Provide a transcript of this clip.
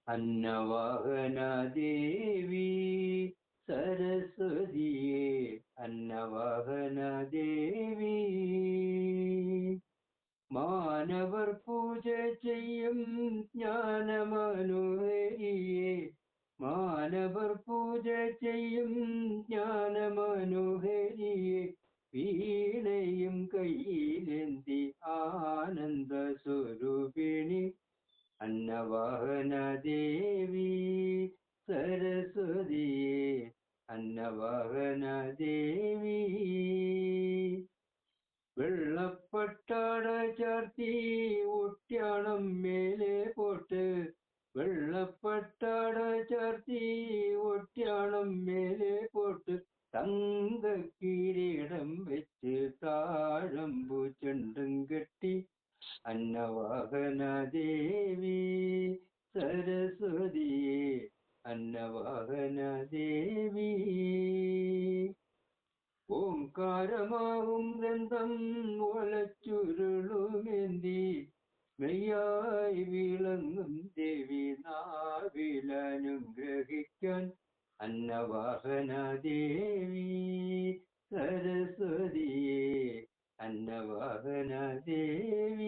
അന്നവാഹന ദേവി സരസ്വതിയെ അന്നവാഹന ദേവി. മാനവർ പൂജ ചെയ്യും ജ്ഞാനമനോഹരിയെ, മാനവർ പൂജ ചെയ്യും ജ്ഞാനമനോഹരിയെ, വീണയും കയ്യിലെന്തി ആനന്ദ സ്വരൂപിണി അന്നവാഹന ദേവി സരസ്വതിയെ അന്നവാഹന ദേവി. വെള്ളപ്പട്ടാട ചാർത്തി ഒട്ട്യാണം മേലെ പോട്ട്, വെള്ളപ്പട്ടാട ചാർത്തി ഒട്ട്യാണം മേലെ പോട്ട്, തങ്ക കിരീടം വെച്ച് താഴമ്പു ചെണ്ടും കെട്ടി അന്നവാഹന ദേവി സരസ്വതിയെ അന്നവാഹന ദേവി. ഓംകാരമാവും ഗ്രന്ഥം ഒലച്ചുരുളുമേന്തി മെയ്യായി വിളങ്ങും ദേവി നാവിലനുഗ്രഹിക്കാൻ അന്നവാഹന ദേവി സരസ്വതിയെ അന്നവാഹന ദേവി.